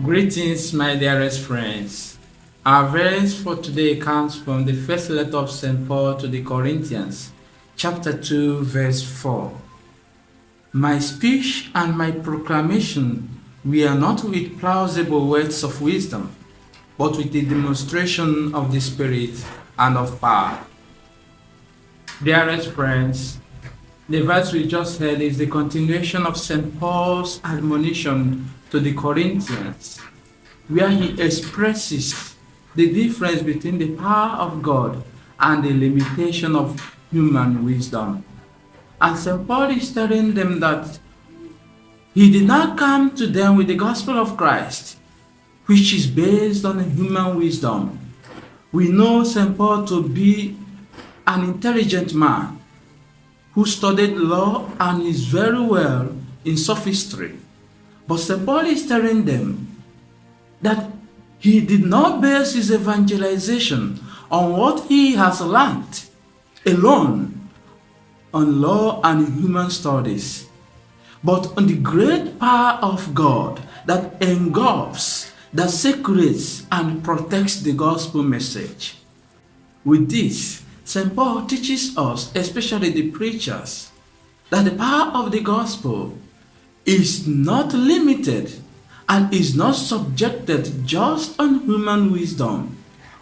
Greetings, my dearest friends. Our verse for today comes from the first letter of St. Paul to the Corinthians, chapter 2, verse 4. My speech and my proclamation were not with plausible words of wisdom, but with the demonstration of the Spirit and of power. Dearest friends, the verse we just heard is the continuation of St. Paul's admonition to the Corinthians, where he expresses the difference between the power of God and the limitation of human wisdom. And St. Paul is telling them that he did not come to them with the gospel of Christ, which is based on human wisdom. We know St. Paul to be an intelligent man who studied law and is very well in sophistry. But St. Paul is telling them that he did not base his evangelization on what he has learned alone, on law and human studies, but on the great power of God that engulfs, that secretes and protects the gospel message. With this, St. Paul teaches us, especially the preachers, that the power of the gospel is not limited and is not subjected just on human wisdom,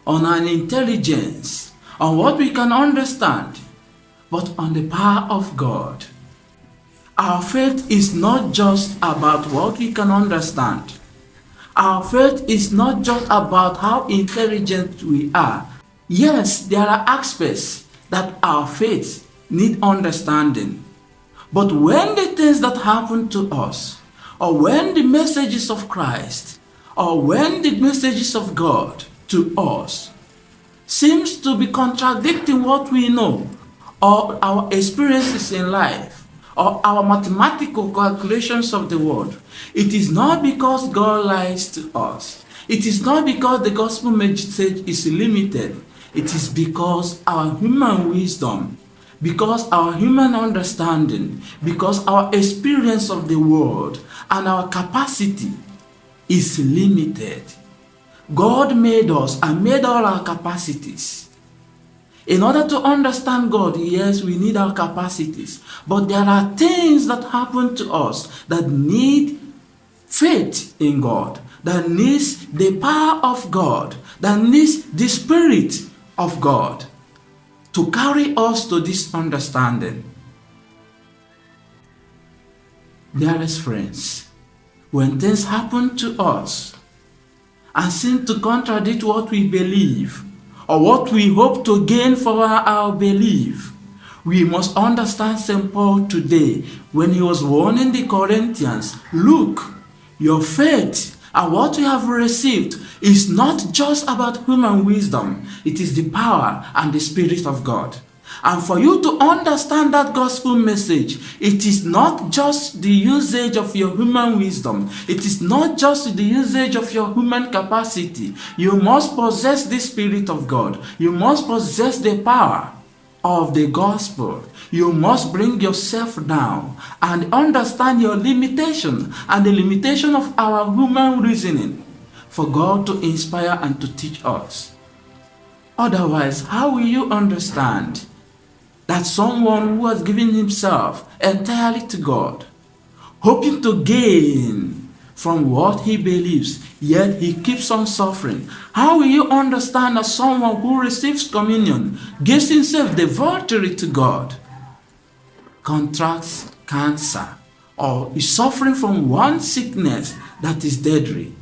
on an intelligence, on what we can understand, but on the power of God. Our faith is not just about what we can understand. Our faith is not just about how intelligent we are. Yes, there are aspects that our faith need understanding. But when the things that happen to us, or when the messages of Christ, or when the messages of God to us seems to be contradicting what we know, or our experiences in life, or our mathematical calculations of the world, it is not because God lies to us. It is not because the gospel message is limited. It is because our human wisdom, because our human understanding, because our experience of the world and our capacity is limited. God made us and made all our capacities. In order to understand God, yes, we need our capacities, but there are things that happen to us that need faith in God, that needs the power of God, that needs the Spirit of God to carry us to this understanding. Dearest friends, when things happen to us and seem to contradict what we believe or what we hope to gain for our belief, we must understand St. Paul today when he was warning the Corinthians, look, your faith and what you have received is not just about human wisdom. It is the power and the Spirit of God. And for you to understand that gospel message, it is not just the usage of your human wisdom. It is not just the usage of your human capacity. You must possess the Spirit of God. You must possess the power of the gospel. You must bring yourself down and understand your limitation and the limitation of our human reasoning for God to inspire and to teach us. Otherwise, how will you understand that someone who has given himself entirely to God, hoping to gain from what he believes, yet he keeps on suffering? How will you understand that someone who receives communion, gives himself devoutly to God, contracts cancer, or is suffering from one sickness that is deadly?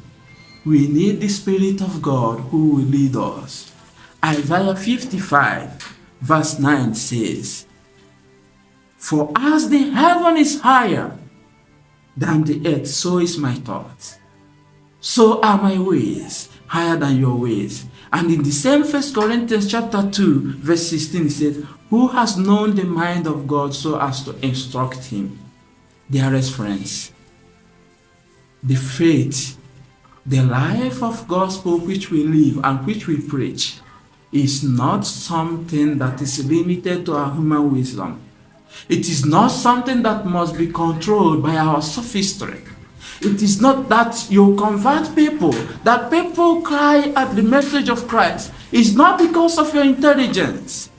We need the Spirit of God who will lead us. Isaiah 55 verse 9 says, for as the heaven is higher than the earth, so is my thought. So are my ways higher than your ways. And in the same 1 Corinthians chapter 2 verse 16 it says, who has known the mind of God so as to instruct him? Dearest friends, the faith, the life of gospel which we live and which we preach is not something that is limited to our human wisdom. It is not something that must be controlled by our sophistry. It is not that you convert people, that people cry at the message of Christ. It's not because of your intelligence.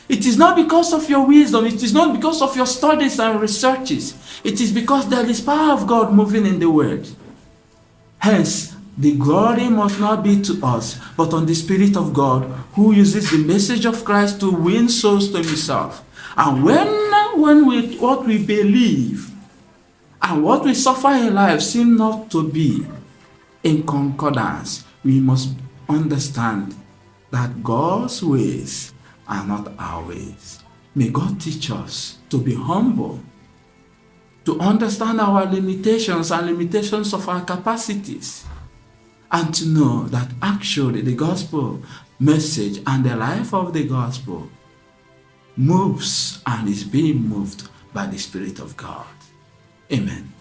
It is not because of your wisdom. It is not because of your studies and researches. It is because there is power of God moving in the world. Hence, the glory must not be to us, but on the Spirit of God, who uses the message of Christ to win souls to himself. And when what we believe and what we suffer in life seem not to be in concordance, we must understand that God's ways are not our ways. May God teach us to be humble, to understand our limitations and limitations of our capacities, and to know that actually the gospel message and the life of the gospel moves and is being moved by the Spirit of God. Amen.